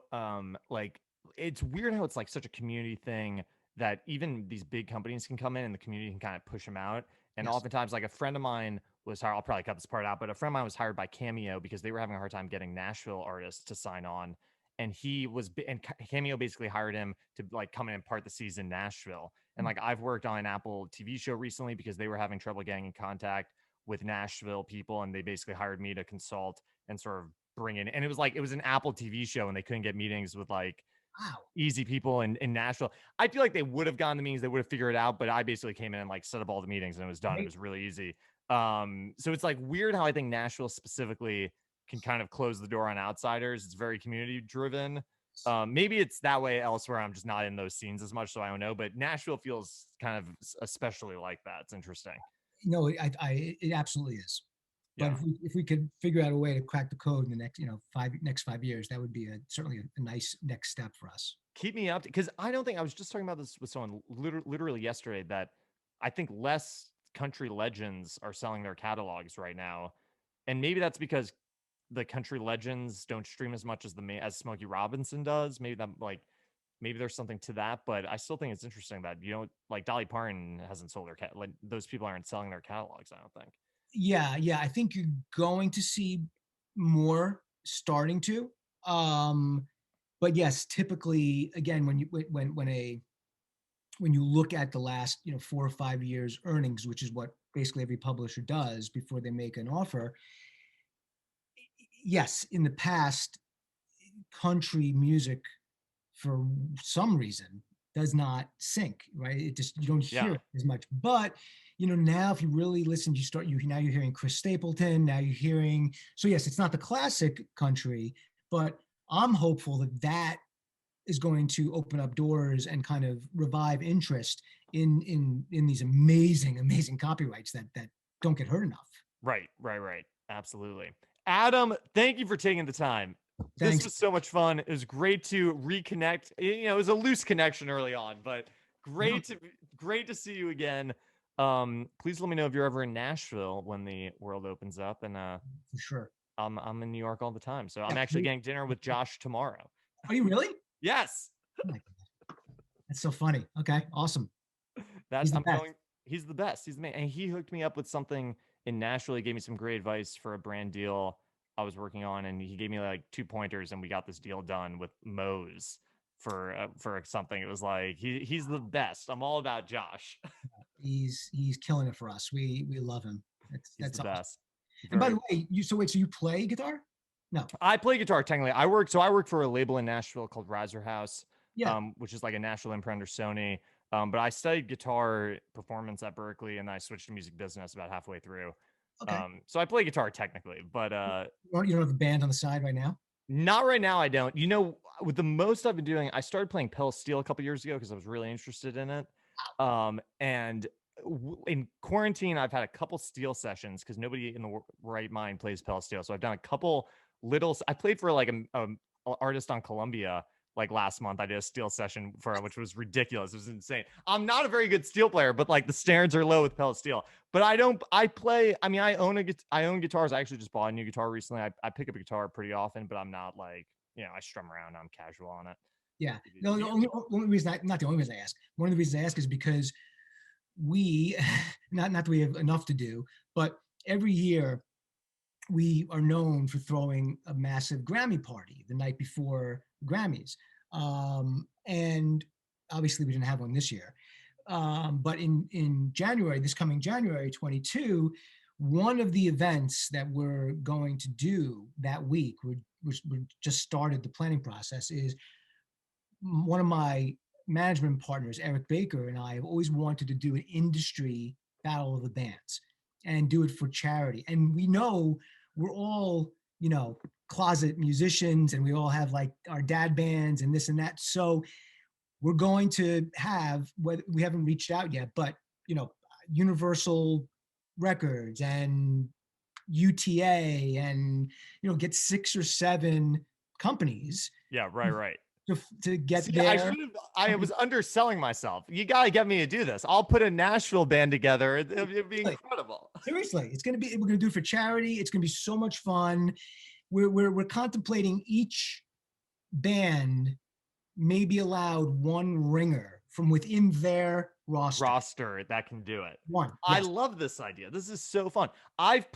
like it's weird how it's like such a community thing that even these big companies can come in and the community can kind of push them out. And Yes. oftentimes, like a friend of mine was hired. I'll probably cut this part out, but a friend of mine was hired by Cameo because they were having a hard time getting Nashville artists to sign on. And Cameo basically hired him to like come in and part the season in Nashville. And like I've worked on an Apple TV show recently because they were having trouble getting in contact with Nashville people, and they basically hired me to consult and sort of bring in. And it was an Apple TV show, and they couldn't get meetings with like Wow. easy people in Nashville. I feel like they would have gone to meetings, they would have figured it out, but I basically came in and like set up all the meetings, and it was done. It Right. was really easy. So it's like weird how I think Nashville specifically can kind of close the door on outsiders. It's very community driven. Maybe it's that way elsewhere. I'm just not in those scenes as much, so I don't know. But Nashville feels kind of especially like that. It's interesting. No, it absolutely is. But Yeah. if we could figure out a way to crack the code in the next 5 years, that would be certainly a nice next step for us. Keep me up because I don't think I was just talking about this with someone literally yesterday that I think less country legends are selling their catalogs right now, and maybe that's because the country legends don't stream as much as as Smokey Robinson does. Maybe there's something to that, but I still think it's interesting that like Dolly Parton hasn't sold like those people aren't selling their catalogs. I don't think. Yeah. I think you're going to see more starting to. Um, but yes, typically, again, when you look at the last 4 or 5 years earnings, which is what basically every publisher does before they make an offer. Yes, in the past, country music for some reason does not sync, right? It just, you don't hear Yeah. it as much. But now if you really listen, now you're hearing Chris Stapleton, now you're hearing, so yes, it's not the classic country, but I'm hopeful that that is going to open up doors and kind of revive interest in these amazing copyrights that don't get heard enough. Right. Absolutely. Adam, thank you for taking the time. This Thanks. was so much fun. It was great to reconnect. It was a loose connection early on, but No, great to see you again. Please let me know if you're ever in Nashville when the world opens up, and for sure. I'm in New York all the time, so I'm Yeah, actually getting dinner with Josh tomorrow. are you really? Yes, Oh my God, that's so funny. Okay, awesome. that's He's the I'm best. going. He's the best. He's the man, and he hooked me up with something in Nashville. He gave me some great advice for a brand deal I was working on, and he gave me like 2 pointers, and we got this deal done with Moe's for something. It was like he's the best. I'm all about Josh. He's killing it for us. We love him. That's He's the that's awesome. best. And by Very. the way, so you play guitar? No. I play guitar technically. I work for a label in Nashville called Riser House, Yeah. which is like a Nashville imprint under Sony. But I studied guitar performance at Berkeley, and I switched to music business about halfway through. Okay. So I play guitar technically, but You don't have a band on the side right now? not right now. I don't. With the most I've been doing, I started playing pedal steel a couple years ago because I was really interested in it. And in quarantine, I've had a couple steel sessions because nobody in the right mind plays pedal steel. So I've done a couple little. I played for like a artist on Columbia like last month. I did a steel session for it, which was ridiculous. It was insane. I'm not a very good steel player, but like the standards are low with pedal steel. But I don't. I play. I mean, I own guitars. I actually just bought a new guitar recently. I pick up a guitar pretty often, but I'm not like I strum around. I'm casual on it. Yeah. No, the only reason not the only reason I ask. One of the reasons I ask is because we not that we have enough to do, but every year we are known for throwing a massive Grammy party the night before Grammys. And obviously we didn't have one this year. But in January, this coming January 22, one of the events that we're going to do that week, which we just started the planning process, is one of my management partners, Eric Baker, and I have always wanted to do an industry battle of the bands and do it for charity. And we know we're all, closet musicians and we all have like our dad bands and this and that. So we're going to have, what we haven't reached out yet, but, Universal Records and UTA and, get 6 or 7 companies Yeah, right. to get See, there. I was underselling myself. You gotta get me to do this. I'll put a Nashville band together. It'd be incredible. Seriously, we're gonna do it for charity. It's gonna be so much fun. We're contemplating each band may be allowed one ringer from within their roster. That can do it. One, I yes. love this idea. This is so fun. I've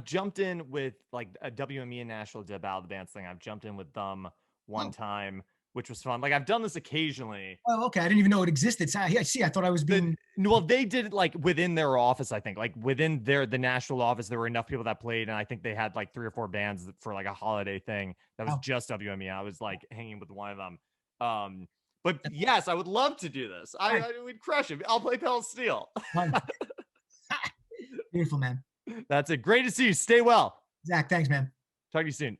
jumped in with like a WME and Nashville did Battle of the Bands thing. I've jumped in with them one Oh, time, which was fun. Like I've done this occasionally. oh, okay. I didn't even know it existed. So I see. I thought I was being. Well, they did it like within their office, I think. Like within the Nashville office, there were enough people that played, and I think they had like 3 or 4 bands for like a holiday thing that was Oh, just WME. I was like hanging with one of them. But yes, I would love to do this. I would crush it. I'll play pedal steel. fun. Beautiful, man. That's it. Great to see you. Stay well. Zach, thanks, man. Talk to you soon.